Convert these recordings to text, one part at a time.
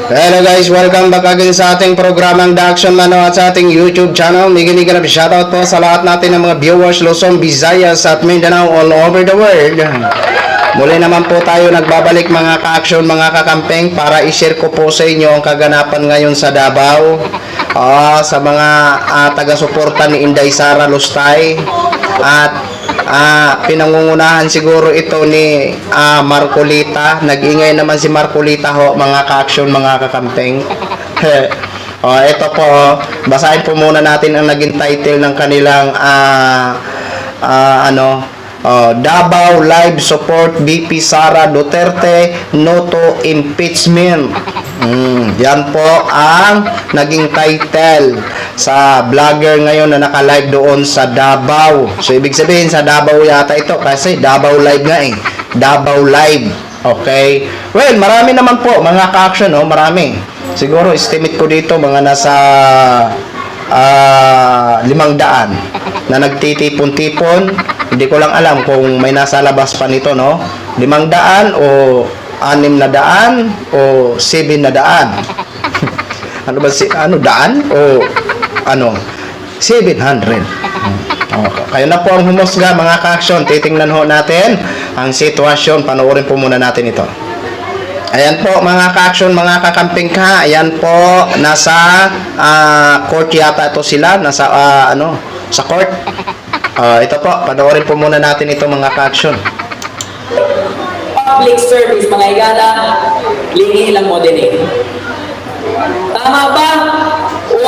Hello guys, welcome back again sa ating programang The Action Man at sa ating YouTube channel. Miginiganap shoutout po sa lahat natin ng mga viewers Luzon, Visayas at Mindanao all over the world. Muli naman po tayo nagbabalik mga ka-action, mga kakampeng para i-share ko po sa inyo ang kaganapan ngayon sa Davao. Sa mga taga-suporta ni Inday Sara Lustay at pinangungunahan siguro ito ni Marcolita. Nag-ingay naman si Marcolita ho, mga ka-action, mga kakampeng. Ito po, basahin po muna natin ang naging title ng kanilang Davao Live Support VP Sara Duterte No to Impeachment. Yan po ang naging title sa vlogger ngayon na naka-live doon sa Davao. So ibig sabihin sa Davao yata ito kasi Davao Live nga eh. Davao Live. Okay. Well, marami naman po mga ka-action, marami. Siguro estimate ko dito mga nasa 500 na nagtitipon-tipon. Hindi ko lang alam kung may nasa labas pa nito, 500 o 600 o 700. Ano ba daan o 700. Kayo na po ang humusga mga ka-action. Titingnan ho natin ang sitwasyon. Panoorin po muna natin ito. Ayan po mga ka-action, mga kakamping ka. Ayan po, nasa court yata ito sila. Nasa sa court. Ito po, panoorin po muna natin ito mga ka-action. Public service, mga igala, lingi lang mo din eh. Tama ba? O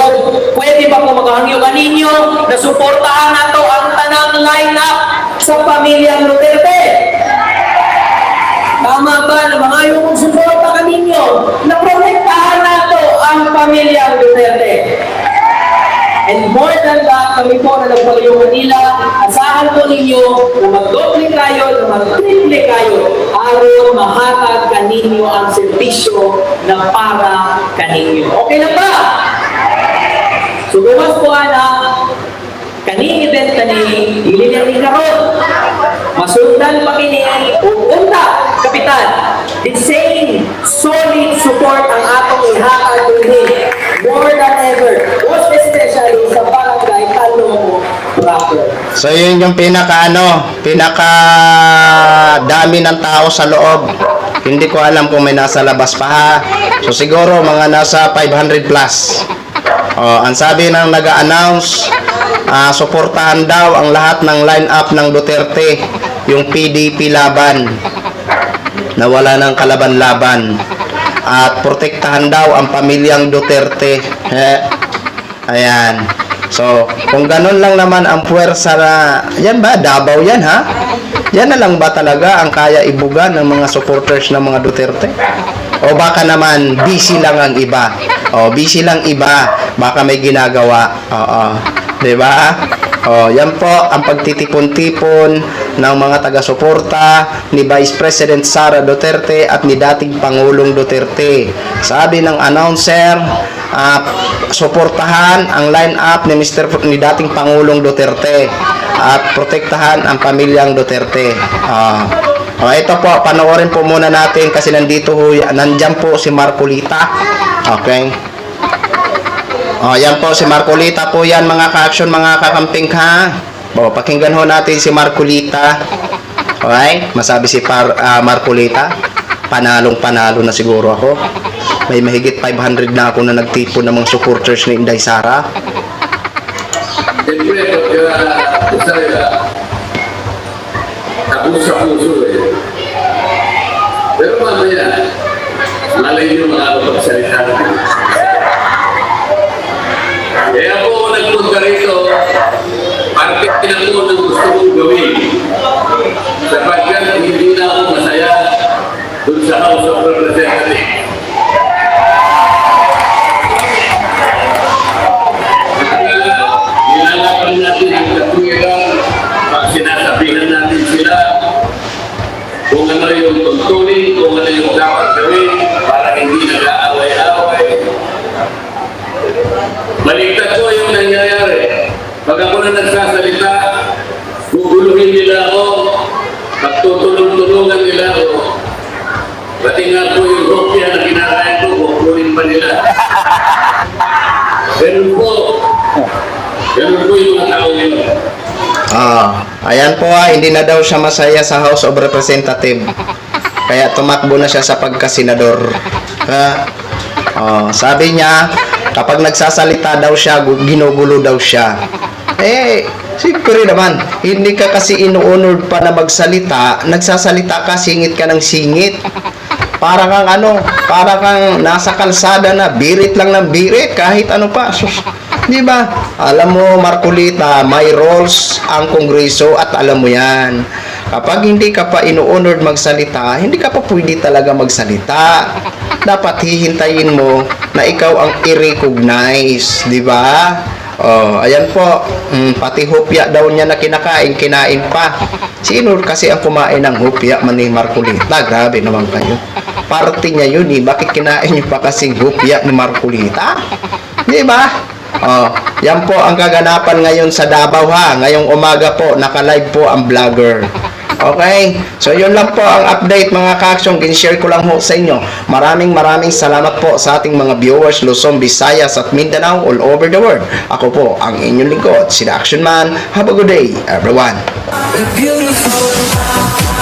pwede ba po maghangyo kaninyo na suportahan nato ang tanang line-up sa pamilyang Duterte? Tama ba na mga yung suporta kaninyo na protektahan nato ang pamilyang Duterte? And more than that, kami po na nagpagayo Manila, asahan po ninyo na magdoble kayo, na magtriple kayo, aron mahatag kaninyo ang servisyo na para kaninyo. Okay na ba? So, bumas po kaning event kani, ililan ni karon. Masundan pa kini, unta, kapitan, the same solid support ang atong ihatag din more than ever. Most especially sa barangay Talong proper. So yun yung pinaka dami ng tao sa loob. Hindi ko alam kung may nasa labas pa ha. So siguro mga nasa 500 plus. Ang sabi ng nag-a-announce, suportahan daw ang lahat ng line-up ng Duterte, yung PDP laban na wala ng kalaban-laban, at protektahan daw ang pamilyang Duterte. Ayan. So, kung ganun lang naman ang puwersa na, yan ba, Davao yan ha? Yan na lang ba talaga ang kaya ibuga ng mga supporters ng mga Duterte? O baka naman, busy lang ang iba. Busy lang iba. Baka may ginagawa. Diba? Yan po ang pagtitipon-tipon ng mga taga-suporta ni Vice President Sara Duterte at ni dating Pangulong Duterte. Sabi ng announcer, suportahan ang line-up ni dating Pangulong Duterte at protektahan ang pamilyang Duterte. Ito po, panoorin po muna natin kasi nandyan po si Marcolita. Okay? Yan po si Marcolita po yan mga ka-action, mga kakamping ha. Pakinggan ho natin si Marcolita. Okay? Masabi si Marcolita, panalong-panalo na siguro ako. May mahigit 500 na ako na nagtipon ng mga supporters ni Inday Sara. Siyempre, pagka tapos sa puso eh. Pero mamaya, malay nyo makakapagsalita. Kaya po ako nagpunta rito, parte na po ng gusto kong gawin. Sapagkat hindi na ako masaya dun sa House of Representatives. Nilalapan natin ang katwiran pag sinasabihan natin sila kung ano yung tuntunin, kung ano yung dapat gawin para hindi nag-aaway-aaway. Baliktad ko yung nangyayari. Pag ako na nagsasalita, guguluhin nila ako, magtutulong-tulungan nila ako. Pati nga po yung hopya na kinakain ko, kukunin Ayan po hindi na daw siya masaya sa House of Representative. Kaya tumakbo na siya sa pagkasenador. Sabi niya, kapag nagsasalita daw siya, ginugulo daw siya. Siyempre naman, hindi ka kasi inuunod pa na magsalita, nagsasalita ka, singit ka ng singit. Para kang nasa kalsada na, birit lang ng birit, kahit ano pa. Sus, di ba? Alam mo, Marcolita, may roles ang Kongreso at alam mo yan. Kapag hindi ka pa inuunod magsalita, hindi ka pa pwede talaga magsalita. Dapat hihintayin mo na ikaw ang i-recognize, di ba? Ayan po, pati hopya daw niya na kinain pa. Sino kasi ang kumain ng hopya, Manny Marcolita? Grabe naman kayo. Parte niya yun bakit kinain niyo pa kasing hopya ni Marcolita? Di ba? Yan po ang kaganapan ngayon sa Davao ha. Ngayong umaga po, naka-live po ang vlogger. Okay? So, yun lang po ang update mga kaksyong. Gin-share ko lang ho sa inyo. Maraming salamat po sa ating mga viewers Luzon, Visayas at Mindanao all over the world. Ako po ang inyong lingkod, si The Action Man. Have a good day, everyone. Beautiful.